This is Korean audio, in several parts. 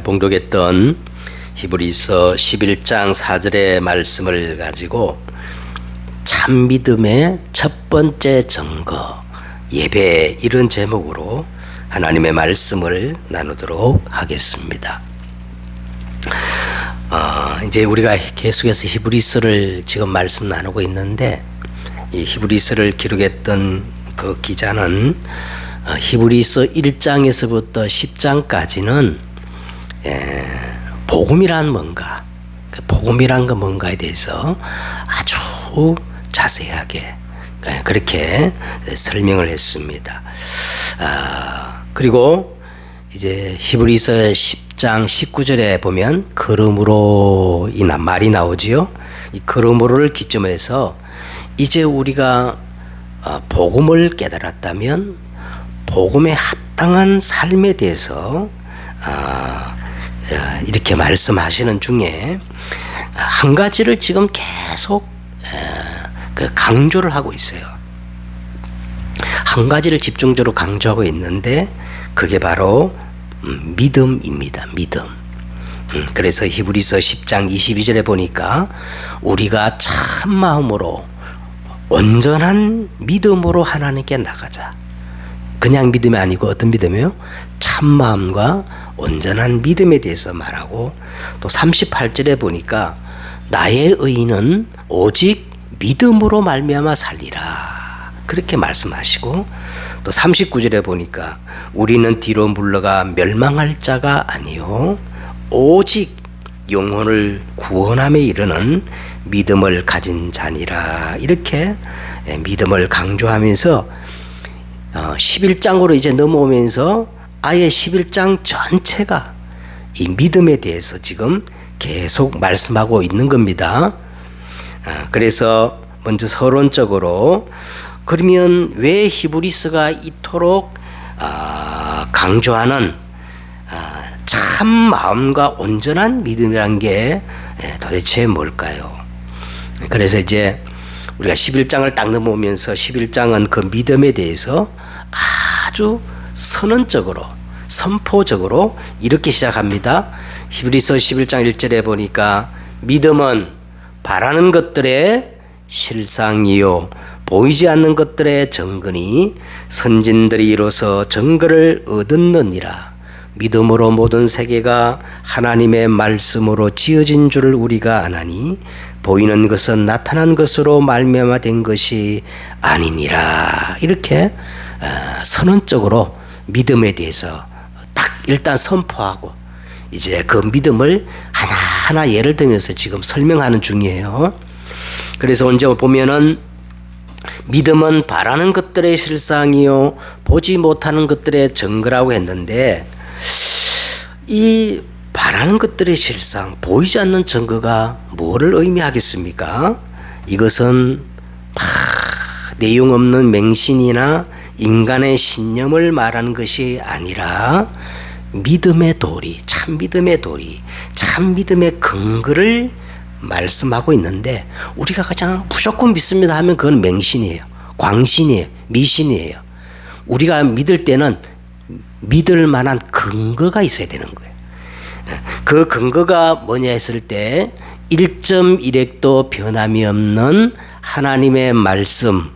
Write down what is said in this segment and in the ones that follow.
봉독했던 히브리서 11장 4절의 말씀을 가지고 참 믿음의 첫 번째 증거 예배, 이런 제목으로 하나님의 말씀을 나누도록 하겠습니다. 이제 우리가 계속해서 히브리서를 지금 말씀 나누고 있는데, 이 히브리서를 기록했던 그 기자는 히브리서 1장에서부터 10장까지는 복음이란 뭔가, 복음이란 건 뭔가에 대해서 아주 자세하게 그렇게 설명을 했습니다. 그리고 이제 히브리서 10장 19절에 보면 그러므로 이 말이 나오지요. 이 그러므로를 기점으로 해서 이제 우리가 복음을 깨달았다면 복음에 합당한 삶에 대해서 이렇게 말씀하시는 중에 한 가지를 지금 계속 강조를 하고 있어요. 한 가지를 집중적으로 강조하고 있는데 그게 바로 믿음입니다. 믿음. 그래서 히브리서 10장 22절에 보니까 우리가 참 마음으로 온전한 믿음으로 하나님께 나가자. 그냥 믿음이 아니고 어떤 믿음이요? 참 마음과 온전한 믿음에 대해서 말하고, 또 38절에 보니까 나의 의인은 오직 믿음으로 말미암아 살리라, 그렇게 말씀하시고, 또 39절에 보니까 우리는 뒤로 물러가 멸망할 자가 아니요 오직 영혼을 구원함에 이르는 믿음을 가진 자니라, 이렇게 믿음을 강조하면서 11장으로 이제 넘어오면서 아예 11장 전체가 이 믿음에 대해서 지금 계속 말씀하고 있는 겁니다. 그래서 먼저 서론적으로, 그러면 왜 히브리서가 이토록 강조하는 참 마음과 온전한 믿음이란 게 도대체 뭘까요? 그래서 이제 우리가 11장을 딱 넘어오면서 11장은 그 믿음에 대해서 아주 선언적으로, 선포적으로 이렇게 시작합니다. 히브리서 11장 1절에 보니까 믿음은 바라는 것들의 실상이요 보이지 않는 것들의 증거니 선진들이 이로써 증거를 얻었느니라. 믿음으로 모든 세계가 하나님의 말씀으로 지어진 줄을 우리가 아나니 보이는 것은 나타난 것으로 말미암아 된 것이 아니니라. 이렇게 선언적으로 믿음에 대해서 딱 일단 선포하고 이제 그 믿음을 하나하나 예를 들면서 지금 설명하는 중이에요. 그래서 언제 보면은 믿음은 바라는 것들의 실상이요 보지 못하는 것들의 증거라고 했는데, 이 바라는 것들의 실상, 보이지 않는 증거가 뭐를 의미하겠습니까? 이것은 내용 없는 맹신이나 인간의 신념을 말하는 것이 아니라 믿음의 도리, 참 믿음의 도리, 참 믿음의 근거를 말씀하고 있는데, 우리가 가장 무조건 믿습니다 하면 그건 맹신이에요, 광신이에요, 미신이에요. 우리가 믿을 때는 믿을 만한 근거가 있어야 되는 거예요. 그 근거가 뭐냐 했을 때 1.1핵도 변함이 없는 하나님의 말씀,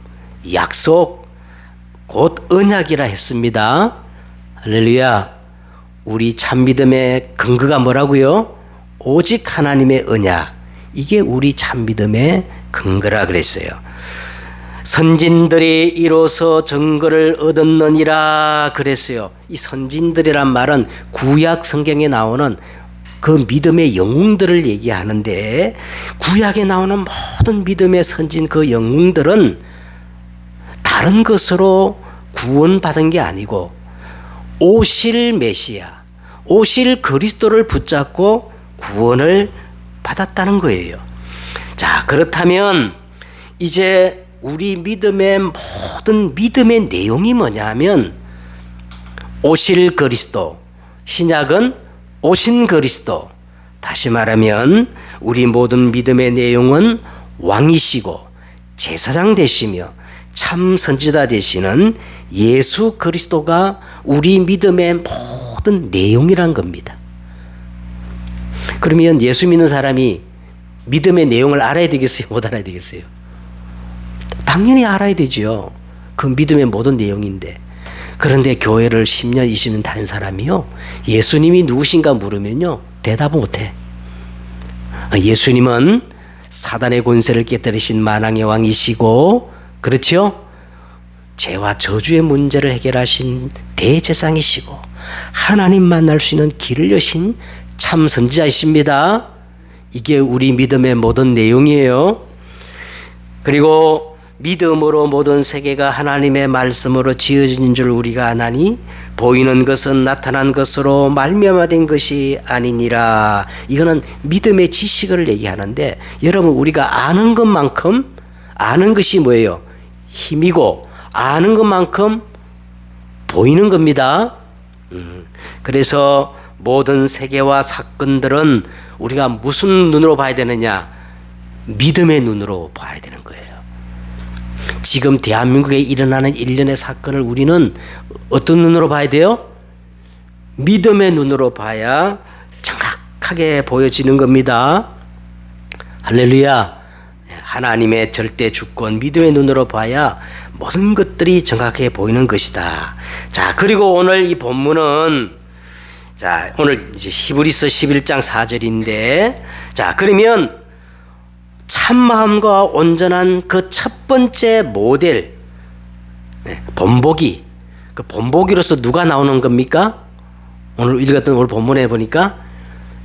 약속, 곧 언약이라 했습니다. 할렐루야. 우리 참 믿음의 근거가 뭐라고요? 오직 하나님의 언약. 이게 우리 참 믿음의 근거라 그랬어요. 선진들이 이로써 증거를 얻었느니라 그랬어요. 이 선진들이란 말은 구약 성경에 나오는 그 믿음의 영웅들을 얘기하는데, 구약에 나오는 모든 믿음의 선진 그 영웅들은 다른 것으로 구원받은 게 아니고 오실 메시아, 오실 그리스도를 붙잡고 구원을 받았다는 거예요. 자, 그렇다면 이제 우리 믿음의 모든 믿음의 내용이 뭐냐면 오실 그리스도, 신약은 오신 그리스도, 다시 말하면 우리 모든 믿음의 내용은 왕이시고 제사장 되시며 참 선지자 되시는 예수 그리스도가 우리 믿음의 어떤 내용이란 겁니다. 그러면 예수 믿는 사람이 믿음의 내용을 알아야 되겠어요? 못 알아야 되겠어요? 당연히 알아야 되죠. 그 믿음의 모든 내용인데. 그런데 교회를 10년, 20년 다닌 사람이요, 예수님이 누구신가 물으면요, 대답을 못해. 예수님은 사단의 권세를 깨뜨리신 만왕의 왕이시고, 그렇죠? 죄와 저주의 문제를 해결하신 대제사장이시고, 하나님 만날 수 있는 길을 여신 참 선지자이십니다. 이게 우리 믿음의 모든 내용이에요. 그리고 믿음으로 모든 세계가 하나님의 말씀으로 지어진 줄 우리가 아나니 보이는 것은 나타난 것으로 말미암아된 것이 아니니라. 이거는 믿음의 지식을 얘기하는데, 여러분 우리가 아는 것만큼, 아는 것이 뭐예요? 힘이고, 아는 것만큼 보이는 겁니다. 그래서 모든 세계와 사건들은 우리가 무슨 눈으로 봐야 되느냐? 믿음의 눈으로 봐야 되는 거예요. 지금 대한민국에 일어나는 일련의 사건을 우리는 어떤 눈으로 봐야 돼요? 믿음의 눈으로 봐야 정확하게 보여지는 겁니다. 할렐루야. 하나님의 절대 주권, 믿음의 눈으로 봐야 모든 것들이 정확하게 보이는 것이다. 자, 그리고 오늘 이 본문은, 자, 오늘 이제 히브리서 11장 4절인데, 자, 그러면 참마음과 온전한 그 첫 번째 모델, 본보기, 그 본보기로서 누가 나오는 겁니까? 오늘 읽었던 오늘 본문에 보니까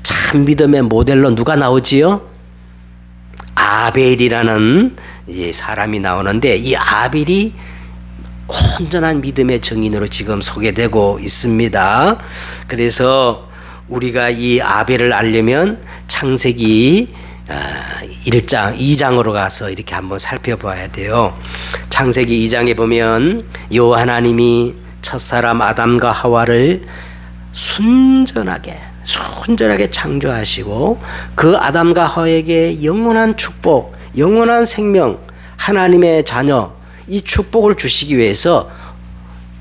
참 믿음의 모델로 누가 나오지요? 아벨이라는 사람이 나오는데, 이 아벨이 온전한 믿음의 증인으로 지금 소개되고 있습니다. 그래서 우리가 이 아벨을 알려면 창세기 1장, 2장으로 가서 이렇게 한번 살펴봐야 돼요. 창세기 2장에 보면 여호와 하나님이 첫사람 아담과 하와를 순전하게 창조하시고 그 아담과 하와에게 영원한 축복, 영원한 생명, 하나님의 자녀, 이 축복을 주시기 위해서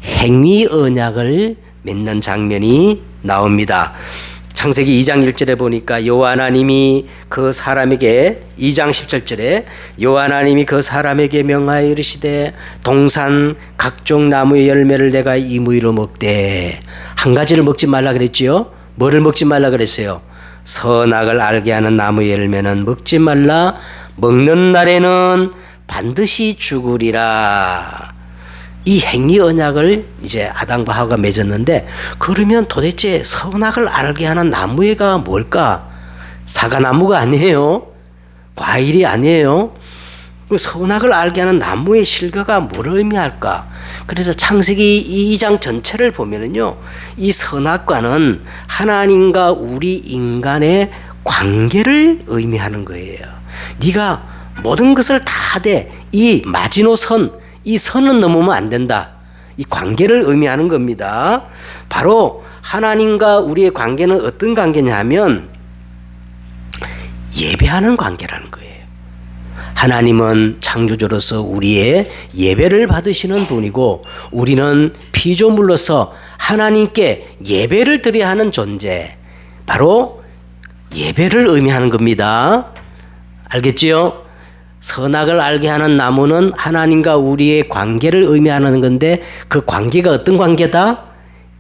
행위 언약을 맺는 장면이 나옵니다. 창세기 2장 1절에 보니까 여호와 하나님이 그 사람에게, 2장 17절에 여호와 하나님이 그 사람에게 명하여 이르시되 동산 각종 나무의 열매를 내가 임의로 먹되, 한 가지를 먹지 말라 그랬지요. 뭐를 먹지 말라 그랬어요? 선악을 알게 하는 나무의 열매는 먹지 말라. 먹는 날에는 반드시 죽으리라. 이 행위 언약을 이제 아담과 하와가 맺었는데, 그러면 도대체 선악을 알게 하는 나무가 뭘까? 사과나무가 아니에요. 과일이 아니에요. 그 선악을 알게 하는 나무의 실과가 뭘 의미할까? 그래서 창세기 2장 전체를 보면은요, 이 선악과는 하나님과 우리 인간의 관계를 의미하는 거예요. 네가 모든 것을 다 돼. 이 마지노선, 이 선은 넘으면 안 된다. 이 관계를 의미하는 겁니다. 바로 하나님과 우리의 관계는 어떤 관계냐 하면 예배하는 관계라는 거예요. 하나님은 창조주로서 우리의 예배를 받으시는 분이고, 우리는 피조물로서 하나님께 예배를 드려야 하는 존재, 바로 예배를 의미하는 겁니다. 알겠지요? 선악을 알게 하는 나무는 하나님과 우리의 관계를 의미하는 건데, 그 관계가 어떤 관계다?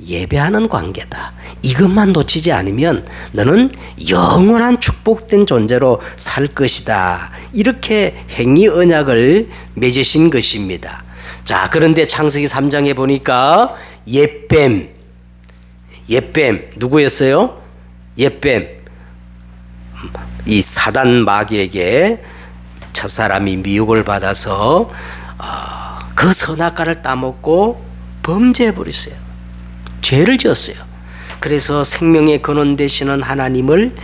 예배하는 관계다. 이것만 놓치지 않으면 너는 영원한 축복된 존재로 살 것이다. 이렇게 행위 언약을 맺으신 것입니다. 자, 그런데 창세기 3장에 보니까 옛뱀 누구였어요? 옛뱀, 이 사단 마귀에게 첫사람이 미혹을 받아서 그 선악과를 따먹고 범죄해버렸어요. 죄를 지었어요. 그래서 생명의 근원 되시는 하나님을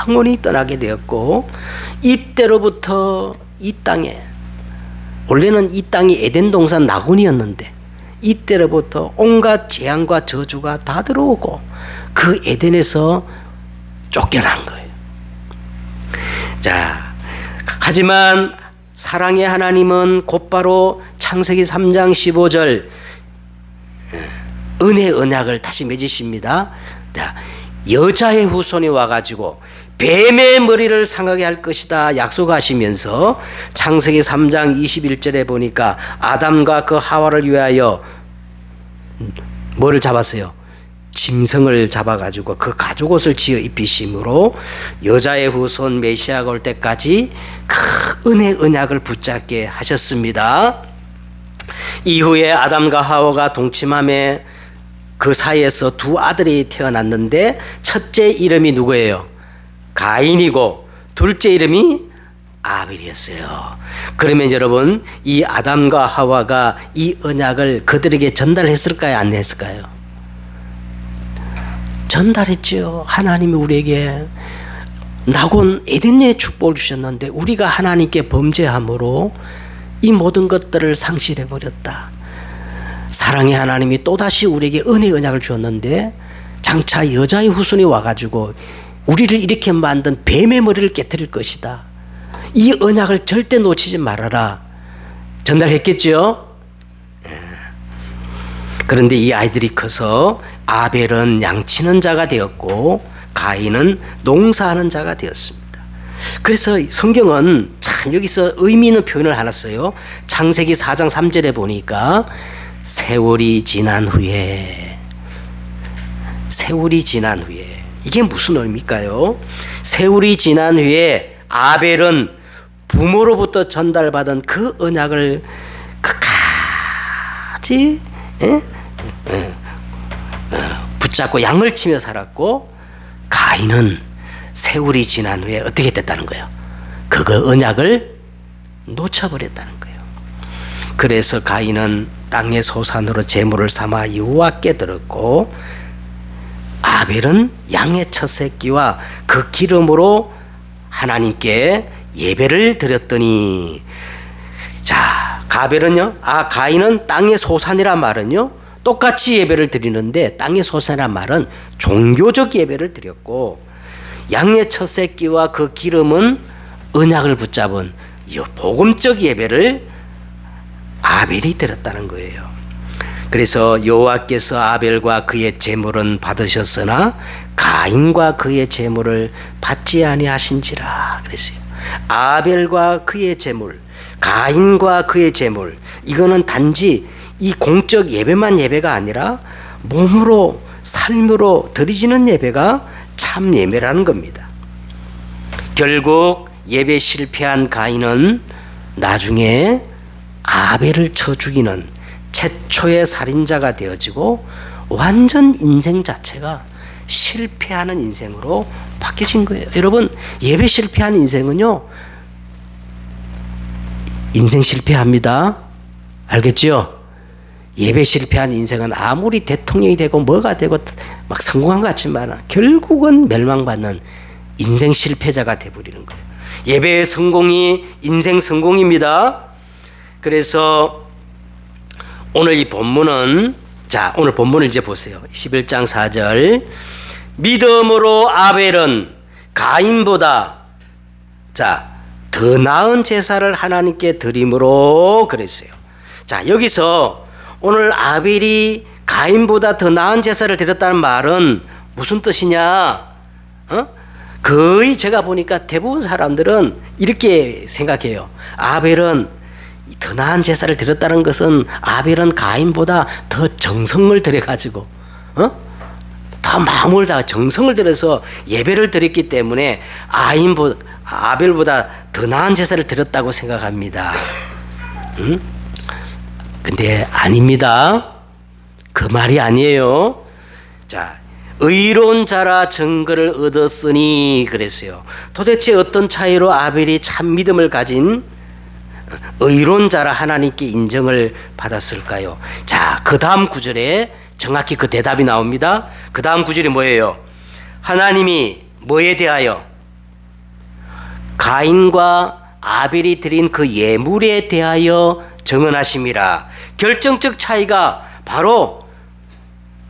영원히 떠나게 되었고, 이때로부터 이 땅에, 원래는 이 땅이 에덴 동산 낙원이었는데 이때로부터 온갖 재앙과 저주가 다 들어오고 그 에덴에서 쫓겨난 거예요. 자, 하지만 사랑의 하나님은 곧바로 창세기 3장 15절 은혜 언약을 다시 맺으십니다. 자, 여자의 후손이 와가지고 뱀의 머리를 상하게 할 것이다 약속하시면서 창세기 3장 21절에 보니까 아담과 그 하와를 위하여 뭐를 잡았어요? 짐승을 잡아가지고 그 가죽옷을 지어 입히심으로 여자의 후손 메시아가 올 때까지 그 은혜 언약을 붙잡게 하셨습니다. 이후에 아담과 하와가 동침함에 그 사이에서 두 아들이 태어났는데 첫째 이름이 누구예요? 가인이고 둘째 이름이 아벨이었어요. 그러면 여러분, 이 아담과 하와가 이 언약을 그들에게 전달했을까요? 안 했을까요? 전달했죠. 하나님이 우리에게 낙원 에덴의 축복을 주셨는데 우리가 하나님께 범죄함으로 이 모든 것들을 상실해 버렸다. 사랑의 하나님이 또다시 우리에게 은혜의 언약을 주었는데 장차 여자의 후손이 와가지고 우리를 이렇게 만든 뱀의 머리를 깨뜨릴 것이다. 이 언약을 절대 놓치지 말아라. 전달했겠죠? 그런데 이 아이들이 커서 아벨은 양치는 자가 되었고 가인은 농사하는 자가 되었습니다. 그래서 성경은 참 여기서 의미 있는 표현을 하나 써요. 창세기 4장 3절에 보니까 세월이 지난 후에, 세월이 지난 후에, 이게 무슨 의미일까요? 세월이 지난 후에 아벨은 부모로부터 전달받은 그 언약을 끝까지 붙잡고 양을 치며 살았고, 가인은 세월이 지난 후에 어떻게 됐다는 거예요? 그거 언약을 놓쳐버렸다는 거예요. 그래서 가인은 땅의 소산으로 제물을 삼아 여호와께 드렸고, 아벨은 양의 첫 새끼와 그 기름으로 하나님께 예배를 드렸더니, 자, 가인은 땅의 소산이란 말은요, 똑같이 예배를 드리는데 땅의 소산이란 말은 종교적 예배를 드렸고, 양의 첫 새끼와 그 기름은 언약을 붙잡은 복음적 예배를 아벨이 드렸다는 거예요. 그래서 여호와께서 아벨과 그의 제물은 받으셨으나 가인과 그의 제물을 받지 아니하신지라 그랬어요. 아벨과 그의 제물, 가인과 그의 제물, 이거는 단지 이 공적 예배만 예배가 아니라 몸으로 삶으로 드리지는 예배가 참 예배라는 겁니다. 결국 예배 실패한 가인은 나중에 아벨을 쳐 죽이는 최초의 살인자가 되어지고 완전 인생 자체가 실패하는 인생으로 바뀌어진 거예요. 여러분, 예배 실패한 인생은요, 인생 실패합니다. 알겠죠? 예배 실패한 인생은 아무리 대통령이 되고 뭐가 되고 막 성공한 것 같지만 결국은 멸망받는 인생 실패자가 되어버리는 거예요. 예배의 성공이 인생 성공입니다. 그래서 오늘 이 본문은, 자, 오늘 본문을 이제 보세요. 11장 4절. 믿음으로 아벨은 가인보다, 자, 더 나은 제사를 하나님께 드림으로 그랬어요. 자, 여기서 오늘 아벨이 가인보다 더 나은 제사를 드렸다는 말은 무슨 뜻이냐? 거의 제가 보니까 대부분 사람들은 이렇게 생각해요. 아벨은 더 나은 제사를 드렸다는 것은 아벨은 가인보다 더 정성을 들여가지고 더 마음을 다 정성을 들여서 예배를 드렸기 때문에 아벨보다 더 나은 제사를 드렸다고 생각합니다. 근데 아닙니다. 그 말이 아니에요. 자, 의로운 자라 증거를 얻었으니 그랬어요. 도대체 어떤 차이로 아벨이 참 믿음을 가진 의로운 자라 하나님께 인정을 받았을까요? 자, 그 다음 구절에 정확히 그 대답이 나옵니다. 그 다음 구절이 뭐예요? 하나님이 뭐에 대하여? 가인과 아벨이 드린 그 예물에 대하여 정언하심이라. 결정적 차이가 바로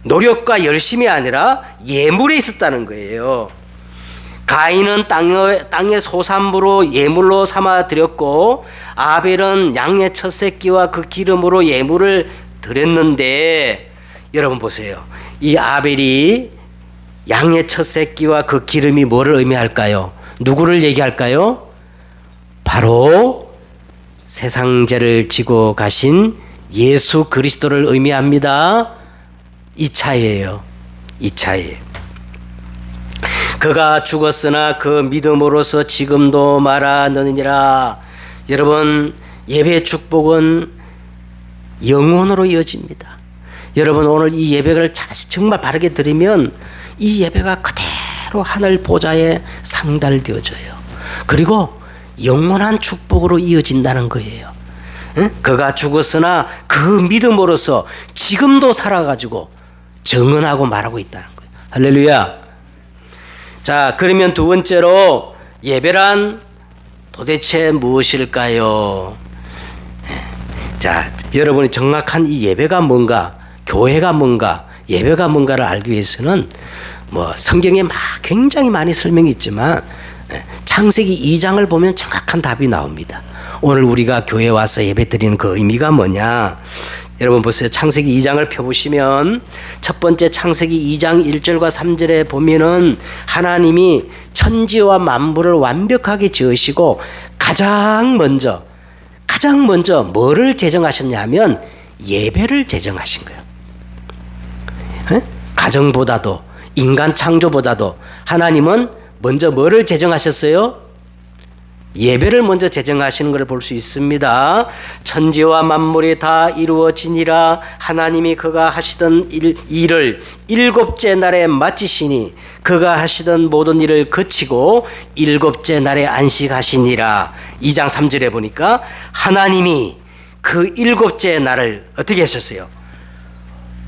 노력과 열심이 아니라 예물에 있었다는 거예요. 가인은 땅의 소산물로 예물로 삼아 드렸고, 아벨은 양의 첫 새끼와 그 기름으로 예물을 드렸는데, 여러분 보세요. 이 아벨이 양의 첫 새끼와 그 기름이 뭐를 의미할까요? 누구를 얘기할까요? 바로 세상 죄를 지고 가신 예수 그리스도를 의미합니다. 이 차이예요. 이 차이. 그가 죽었으나 그 믿음으로서 지금도 말하느니라. 여러분, 예배의 축복은 영원으로 이어집니다. 여러분, 오늘 이 예배를 정말 바르게 드리면 이 예배가 그대로 하늘 보좌에 상달되어져요. 그리고 영원한 축복으로 이어진다는 거예요. 응? 그가 죽었으나 그 믿음으로서 지금도 살아가지고 증언하고 말하고 있다는 거예요. 할렐루야. 자, 그러면 두 번째로 예배란 도대체 무엇일까요? 자, 여러분이 정확한 이 예배가 뭔가, 교회가 뭔가, 예배가 뭔가를 알기 위해서는 뭐 성경에 막 굉장히 많이 설명이 있지만 창세기 2장을 보면 정확한 답이 나옵니다. 오늘 우리가 교회에 와서 예배 드리는 그 의미가 뭐냐? 여러분 보세요. 창세기 2장을 펴보시면 첫 번째 창세기 2장 1절과 3절에 보면은 하나님이 천지와 만물을 완벽하게 지으시고 가장 먼저 뭐를 제정하셨냐면 예배를 제정하신 거예요. 가정보다도 인간 창조보다도 하나님은 먼저 뭐를 제정하셨어요? 예배를 먼저 제정하시는 것을 볼 수 있습니다. 천지와 만물이 다 이루어지니라. 하나님이 그가 하시던 일을 일곱째 날에 마치시니 그가 하시던 모든 일을 그치고 일곱째 날에 안식하시니라. 2장 3절에 보니까 하나님이 그 일곱째 날을 어떻게 하셨어요?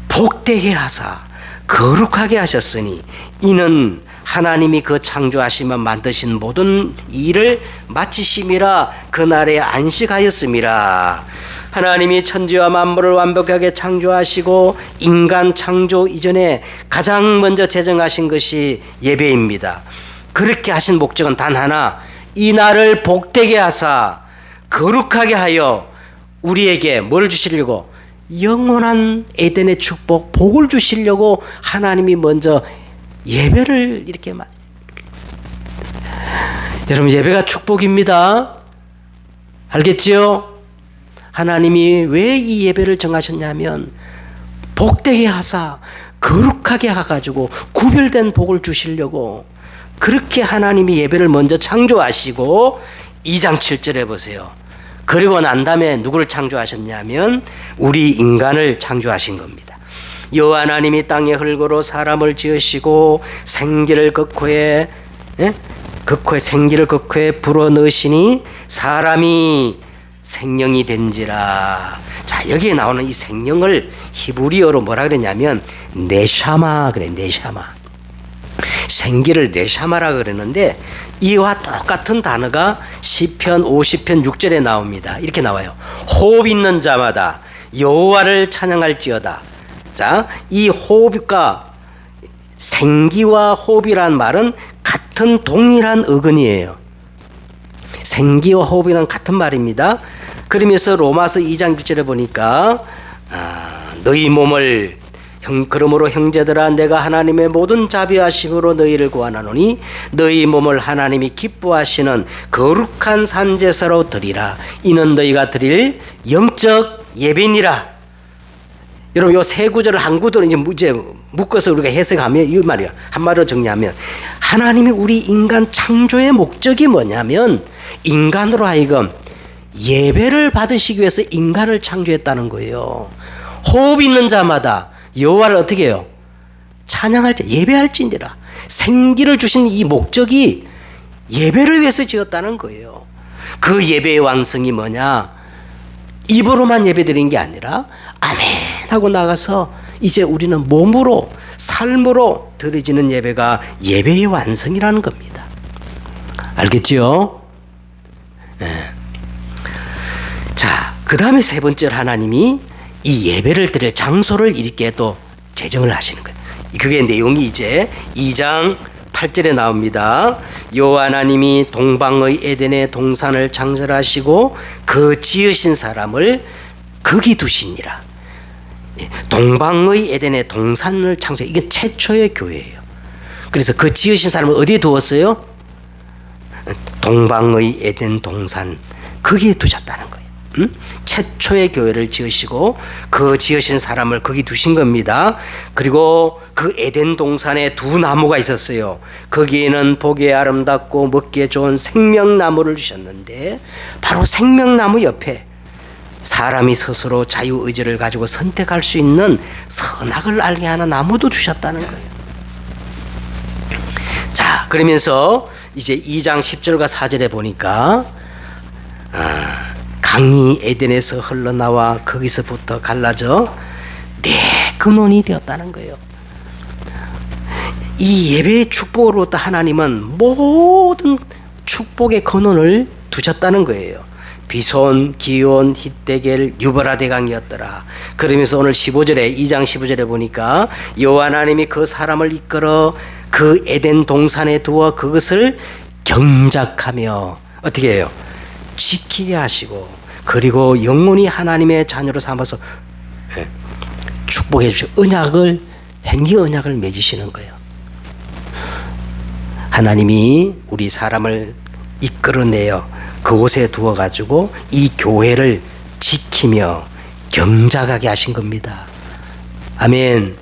복되게 하사 거룩하게 하셨으니 이는 하나님이 그 창조하시며 만드신 모든 일을 마치심이라. 그날에 안식하였음이라. 하나님이 천지와 만물을 완벽하게 창조하시고 인간 창조 이전에 가장 먼저 제정하신 것이 예배입니다. 그렇게 하신 목적은 단 하나, 이 날을 복되게 하사 거룩하게 하여 우리에게 뭘 주시려고? 영원한 에덴의 축복, 복을 주시려고 하나님이 먼저 예배를 이렇게 여러분, 예배가 축복입니다. 알겠지요? 하나님이 왜 이 예배를 정하셨냐면 복되게 하사 거룩하게 해가지고 구별된 복을 주시려고 그렇게 하나님이 예배를 먼저 창조하시고 2장 7절에 보세요. 그리고 난 다음에 누구를 창조하셨냐면 우리 인간을 창조하신 겁니다. 여호와 하나님이 땅에 흙으로 사람을 지으시고 생기를 극호에 불어넣으시니 사람이 생명이 된지라. 자, 여기에 나오는 이 생명을 히브리어로 뭐라 그러냐면 네샤마 그래. 네샤마. 생기를 네샤마라 그러는데 이와 똑같은 단어가 시편 50편 6절에 나옵니다. 이렇게 나와요. 호흡 있는 자마다 여호와를 찬양할지어다. 자, 이 호흡과 생기와 호흡이란 말은 같은 동일한 어근이에요. 생기와 호흡이란 같은 말입니다. 그러면서 로마서 2장 1절에 보니까 너희 몸을 그러므로 형제들아 내가 하나님의 모든 자비하심으로 너희를 구하노니 너희 몸을 하나님이 기뻐하시는 거룩한 산제사로 드리라. 이는 너희가 드릴 영적 예배니라. 여러분, 요 세 구절을 한 구절을 이제 묶어서 우리가 해석하면 이 말이야. 한마디로 정리하면 하나님이 우리 인간 창조의 목적이 뭐냐면 인간으로 하여금 예배를 받으시기 위해서 인간을 창조했다는 거예요. 호흡 있는 자마다 여호와를 어떻게 해요? 찬양할지 예배할지니라. 생기를 주신 이 목적이 예배를 위해서 지었다는 거예요. 그 예배의 완성이 뭐냐? 입으로만 예배드린 게 아니라 아멘 하고 나가서 이제 우리는 몸으로 삶으로 드려지는 예배가 예배의 완성이라는 겁니다. 알겠죠? 네. 자, 그 다음에 세 번째로 하나님이 이 예배를 드릴 장소를 이렇게 또 제정을 하시는 거예요. 그게 내용이 이제 2장 8절에 나옵니다. 여호와 하나님이 동방의 에덴의 동산을 창설하시고 그 지으신 사람을 거기 두시니라. 동방의 에덴의 동산을 창조해. 이게 최초의 교회예요. 그래서 그 지으신 사람을 어디에 두었어요? 동방의 에덴 동산, 거기에 두셨다는 거예요. 최초의 교회를 지으시고 그 지으신 사람을 거기 두신 겁니다. 그리고 그 에덴 동산에 두 나무가 있었어요. 거기에는 보기에 아름답고 먹기에 좋은 생명나무를 주셨는데, 바로 생명나무 옆에 사람이 스스로 자유의지를 가지고 선택할 수 있는 선악을 알게 하는 나무도 주셨다는 거예요. 자, 그러면서 이제 2장 10절과 4절에 보니까 강이 에덴에서 흘러나와 거기서부터 갈라져 네 근원이 되었다는 거예요. 이 예배의 축복으로부터 하나님은 모든 축복의 근원을 두셨다는 거예요. 비손, 기온, 히데겔, 유브라 대강이었더라. 그러면서 오늘 15절에 2장 15절에 보니까 여호와 하나님이 그 사람을 이끌어 그 에덴 동산에 두어 그것을 경작하며 어떻게 해요? 지키게 하시고, 그리고 영원히 하나님의 자녀로 삼아서 축복해 주시고 언약을, 행위 언약을 맺으시는 거예요. 하나님이 우리 사람을 이끌어내어 그곳에 두어가지고 이 교회를 지키며 경작하게 하신 겁니다. 아멘.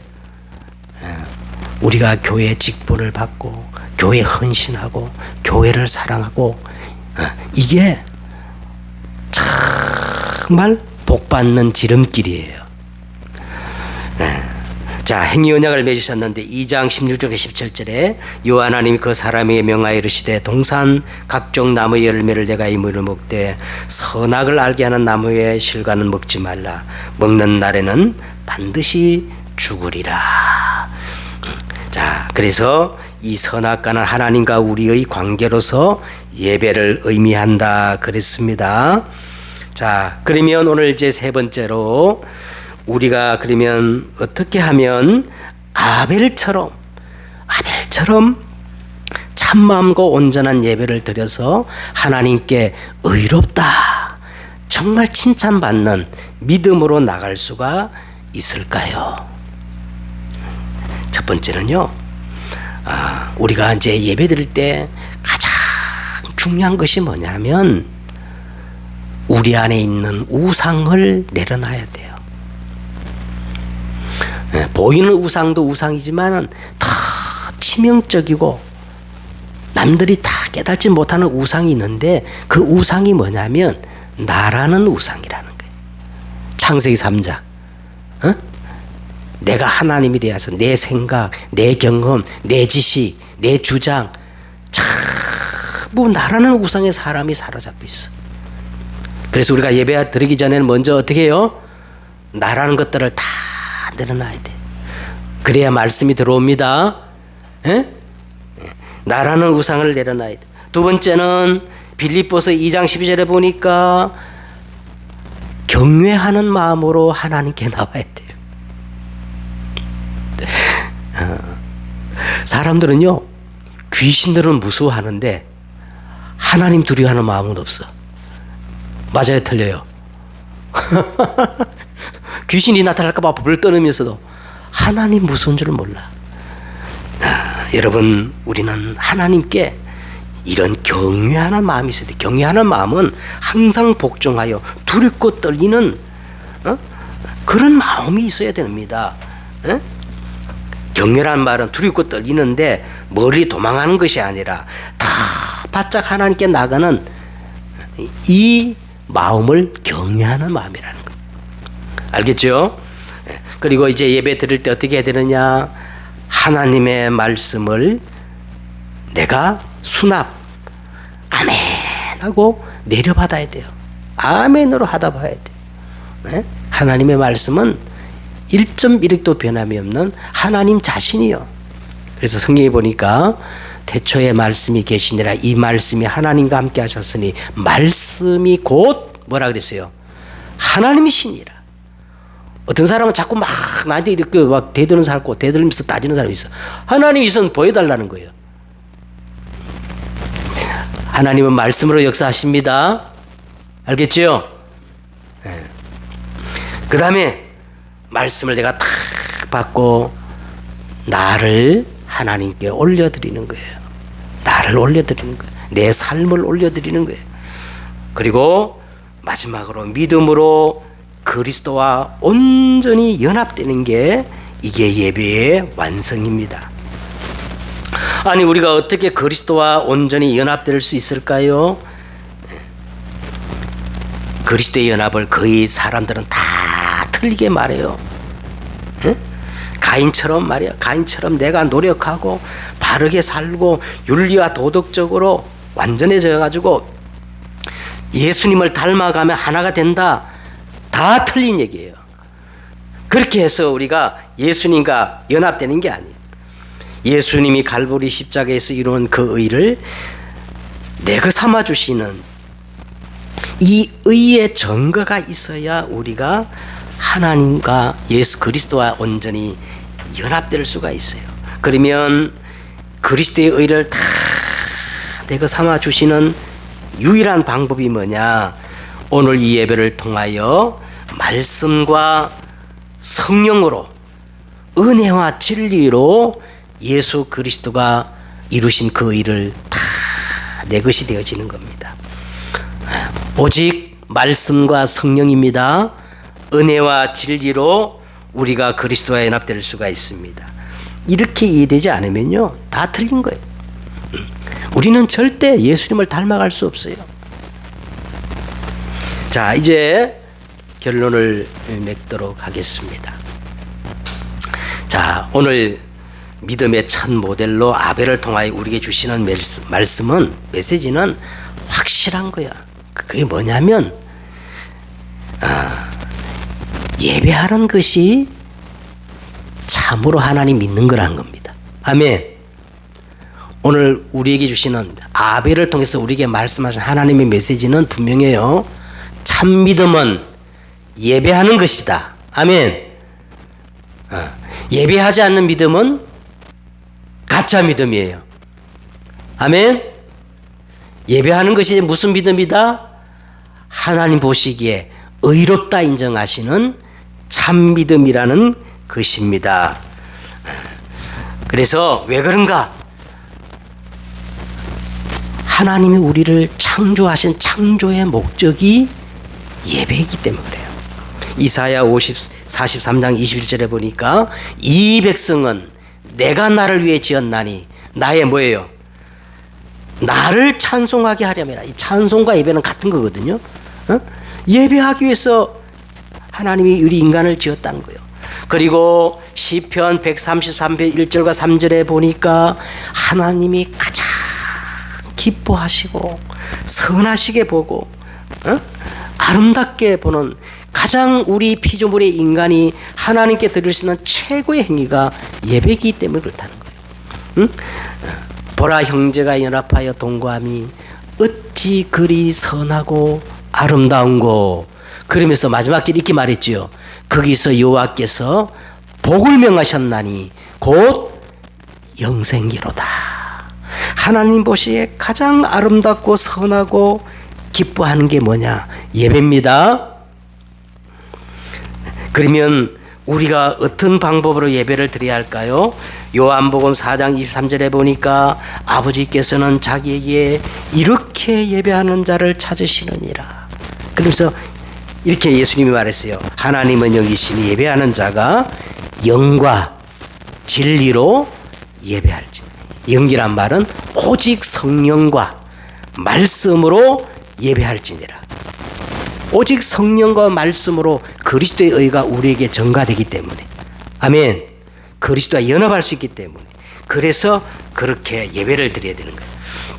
우리가 교회 직분을 받고 교회 헌신하고 교회를 사랑하고, 이게 정말 복받는 지름길이에요. 자, 행위 언약을 맺으셨는데 2장 16절과 17절에 여호와 하나님이 그 사람에게 명하여 이르시되 동산 각종 나무의 열매를 내가 이무로 먹되 선악을 알게 하는 나무의 실과는 먹지 말라. 먹는 날에는 반드시 죽으리라. 자, 그래서 이 선악과는 하나님과 우리의 관계로서 예배를 의미한다 그랬습니다. 자, 그러면 오늘 이제 세 번째로 우리가 그러면 어떻게 하면 아벨처럼 참마음과 온전한 예배를 드려서 하나님께 의롭다, 정말 칭찬받는 믿음으로 나갈 수가 있을까요? 첫 번째는요, 우리가 이제 예배 드릴 때 가장 중요한 것이 뭐냐면 우리 안에 있는 우상을 내려놔야 돼요. 보이는 우상도 우상이지만 다 치명적이고 남들이 다 깨닫지 못하는 우상이 있는데, 그 우상이 뭐냐면 나라는 우상이라는 거예요. 창세기 3장. 내가 하나님이 되어서 내 생각, 내 경험, 내 지식, 내 주장, 전부 나라는 우상에 사람이 사로잡혀 있어. 그래서 우리가 예배 드리기 전에는 먼저 어떻게 해요? 나라는 것들을 다 내려놔야 돼. 그래야 말씀이 들어옵니다. 나라는 우상을 내려놔야 돼. 두 번째는 빌립보서 2장 12절에 보니까 경외하는 마음으로 하나님께 나와야 돼요. 사람들은요, 귀신들은 무서워하는데 하나님 두려워하는 마음은 없어. 맞아요, 틀려요? 귀신이 나타날까 봐 불을 떠내면서도 하나님 무서운 줄은 몰라. 여러분, 우리는 하나님께 이런 경외하는 마음이 있어야 돼. 경외하는 마음은 항상 복종하여 두렵고 떨리는 그런 마음이 있어야 됩니다. 경외라는 말은 두렵고 떨리는데 멀리 도망하는 것이 아니라 다 바짝 하나님께 나가는 이 마음을 경외하는 마음이라는 거. 알겠죠? 그리고 이제 예배 드릴 때 어떻게 해야 되느냐? 하나님의 말씀을 내가 수납, 아멘 하고 내려받아야 돼요. 아멘으로 하다 봐야 돼요. 하나님의 말씀은 1.1획도 변함이 없는 하나님 자신이요. 그래서 성경에 보니까 태초에 말씀이 계시니라, 이 말씀이 하나님과 함께 하셨으니 말씀이 곧 뭐라 그랬어요? 하나님이시니라. 어떤 사람은 자꾸 막 나한테 이렇게 막 대드는 사람 있고 대들면서 따지는 사람이 있어. 하나님이 있으면 보여달라는 거예요. 하나님은 말씀으로 역사하십니다. 알겠죠? 그 다음에 말씀을 내가 탁 받고 나를 하나님께 올려드리는 거예요. 나를 올려드리는 거예요. 내 삶을 올려드리는 거예요. 그리고 마지막으로 믿음으로 그리스도와 온전히 연합되는 게 이게 예배의 완성입니다. 아니 우리가 어떻게 그리스도와 온전히 연합될 수 있을까요? 그리스도의 연합을 거의 사람들은 다 틀리게 말해요. 가인처럼 말이야. 가인처럼 내가 노력하고 바르게 살고 윤리와 도덕적으로 완전해져 가지고 예수님을 닮아가면 하나가 된다. 다 틀린 얘기예요. 그렇게 해서 우리가 예수님과 연합되는 게 아니에요. 예수님이 갈보리 십자가에서 이룬 그 의를 내가 삼아주시는 이 의의 증거가 있어야 우리가 하나님과 예수 그리스도와 온전히 연합될 수가 있어요. 그러면 그리스도의 의를 다 내가 삼아주시는 유일한 방법이 뭐냐? 오늘 이 예배를 통하여 말씀과 성령으로 은혜와 진리로 예수 그리스도가 이루신 그 일을 다 내 것이 되어지는 겁니다. 오직 말씀과 성령입니다. 은혜와 진리로 우리가 그리스도와 연합될 수가 있습니다. 이렇게 이해되지 않으면요 다 틀린 거예요. 우리는 절대 예수님을 닮아갈 수 없어요. 자, 이제 결론을 맺도록 하겠습니다. 자, 오늘 믿음의 첫 모델로 아벨을 통하여 우리에게 주시는 말씀은 메시지는 확실한 거야. 그게 뭐냐면 예배하는 것이 참으로 하나님 믿는 거라는 겁니다. 아멘. 오늘 우리에게 주시는 아벨을 통해서 우리에게 말씀하신 하나님의 메시지는 분명해요. 참 믿음은 예배하는 것이다. 아멘. 예배하지 않는 믿음은 가짜 믿음이에요. 아멘. 예배하는 것이 무슨 믿음이다? 하나님 보시기에 의롭다 인정하시는 참 믿음이라는 것입니다. 그래서 왜 그런가? 하나님이 우리를 창조하신 창조의 목적이 예배이기 때문에 그래요. 이사야 43장 21절에 보니까 이 백성은 내가 나를 위해 지었나니 나의 뭐예요? 나를 찬송하게 하려면 이 찬송과 예배는 같은 거거든요. 예배하기 위해서 하나님이 우리 인간을 지었다는 거예요. 그리고 시편 133편 1절과 3절에 보니까 하나님이 가장 기뻐하시고 선하시게 보고 아름답게 보는 가장 우리 피조물의 인간이 하나님께 드릴 수 있는 최고의 행위가 예배이기 때문에 그렇다는 거예요. 보라 형제가 연합하여 동거함이 어찌 그리 선하고 아름다운고. 그러면서 마지막 절 이렇게 말했지요. 거기서 여호와께서 복을 명하셨나니 곧 영생기로다. 하나님 보시기에 가장 아름답고 선하고 기뻐하는 게 뭐냐? 예배입니다. 그러면 우리가 어떤 방법으로 예배를 드려야 할까요? 요한복음 4장 23절에 보니까 아버지께서는 자기에게 이렇게 예배하는 자를 찾으시느니라. 그러면서 이렇게 예수님이 말했어요. 하나님은 영이시니 예배하는 자가 영과 진리로 예배할지. 영이란 말은 오직 성령과 말씀으로 예배할지니라. 오직 성령과 말씀으로 그리스도의 의가 우리에게 전가되기 때문에. 아멘. 그리스도와 연합할 수 있기 때문에. 그래서 그렇게 예배를 드려야 되는 거예요.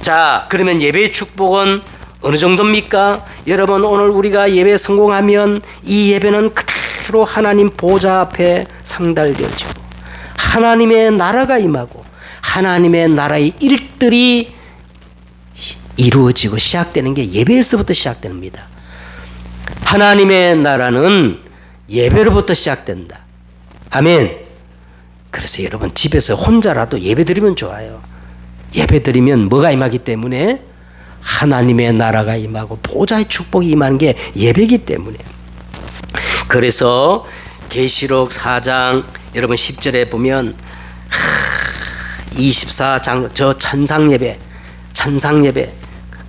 자, 그러면 예배의 축복은 어느 정도입니까? 여러분, 오늘 우리가 예배 성공하면 이 예배는 그대로 하나님 보좌 앞에 상달되어지고 하나님의 나라가 임하고 하나님의 나라의 일들이 이루어지고 시작되는 게 예배에서부터 시작됩니다. 하나님의 나라는 예배로부터 시작된다. 아멘. 그래서 여러분 집에서 혼자라도 예배 드리면 좋아요. 예배 드리면 뭐가 임하기 때문에? 하나님의 나라가 임하고 보좌의 축복이 임하는 게 예배이기 때문에. 그래서 계시록 4장 여러분 10절에 보면 24장 저 천상예배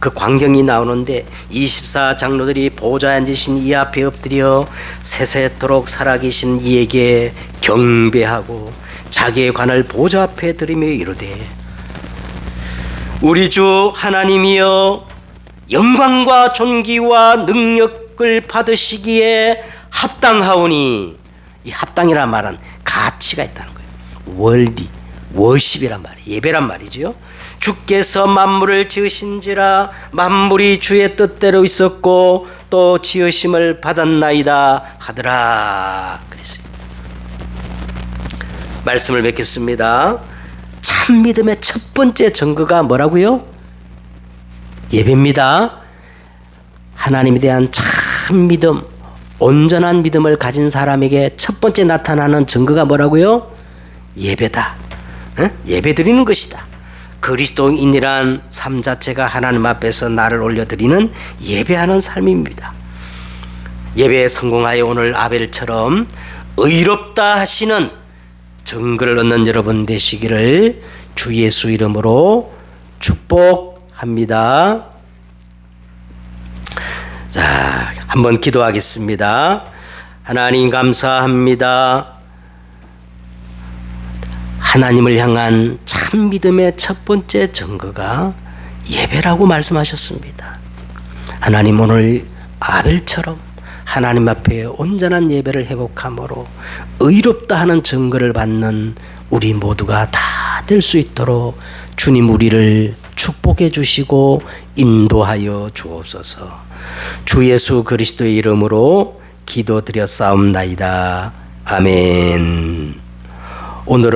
그 광경이 나오는데 24장로들이 보좌에 앉으신 이 앞에 엎드려 세세토록 살아계신 이에게 경배하고 자기의 관을 보좌 앞에 들이며 이르되 우리 주 하나님이여 영광과 존귀와 능력을 받으시기에 합당하오니, 이 합당이란 말은 가치가 있다는 거예요. 월디, 월십이란 말이에요. 예배란 말이죠. 주께서 만물을 지으신지라 만물이 주의 뜻대로 있었고 또 지으심을 받았나이다 하더라 그랬어요. 말씀을 맺겠습니다. 참 믿음의 첫 번째 증거가 뭐라고요? 예배입니다. 하나님에 대한 참 믿음, 온전한 믿음을 가진 사람에게 첫 번째 나타나는 증거가 뭐라고요? 예배다. 예배 드리는 것이다. 그리스도인이란 삶 자체가 하나님 앞에서 나를 올려드리는 예배하는 삶입니다. 예배에 성공하여 오늘 아벨처럼 의롭다 하시는 증거를 얻는 여러분 되시기를 주 예수 이름으로 축복합니다. 자, 한번 기도하겠습니다. 하나님 감사합니다. 하나님을 향한 참 믿음의 첫 번째 증거가 예배라고 말씀하셨습니다. 하나님 오늘 아벨처럼 하나님 앞에 온전한 예배를 회복함으로 의롭다 하는 증거를 받는 우리 모두가 다 될 수 있도록 주님 우리를 축복해 주시고 인도하여 주옵소서. 주 예수 그리스도의 이름으로 기도드렸사옵나이다. 아멘. 오늘은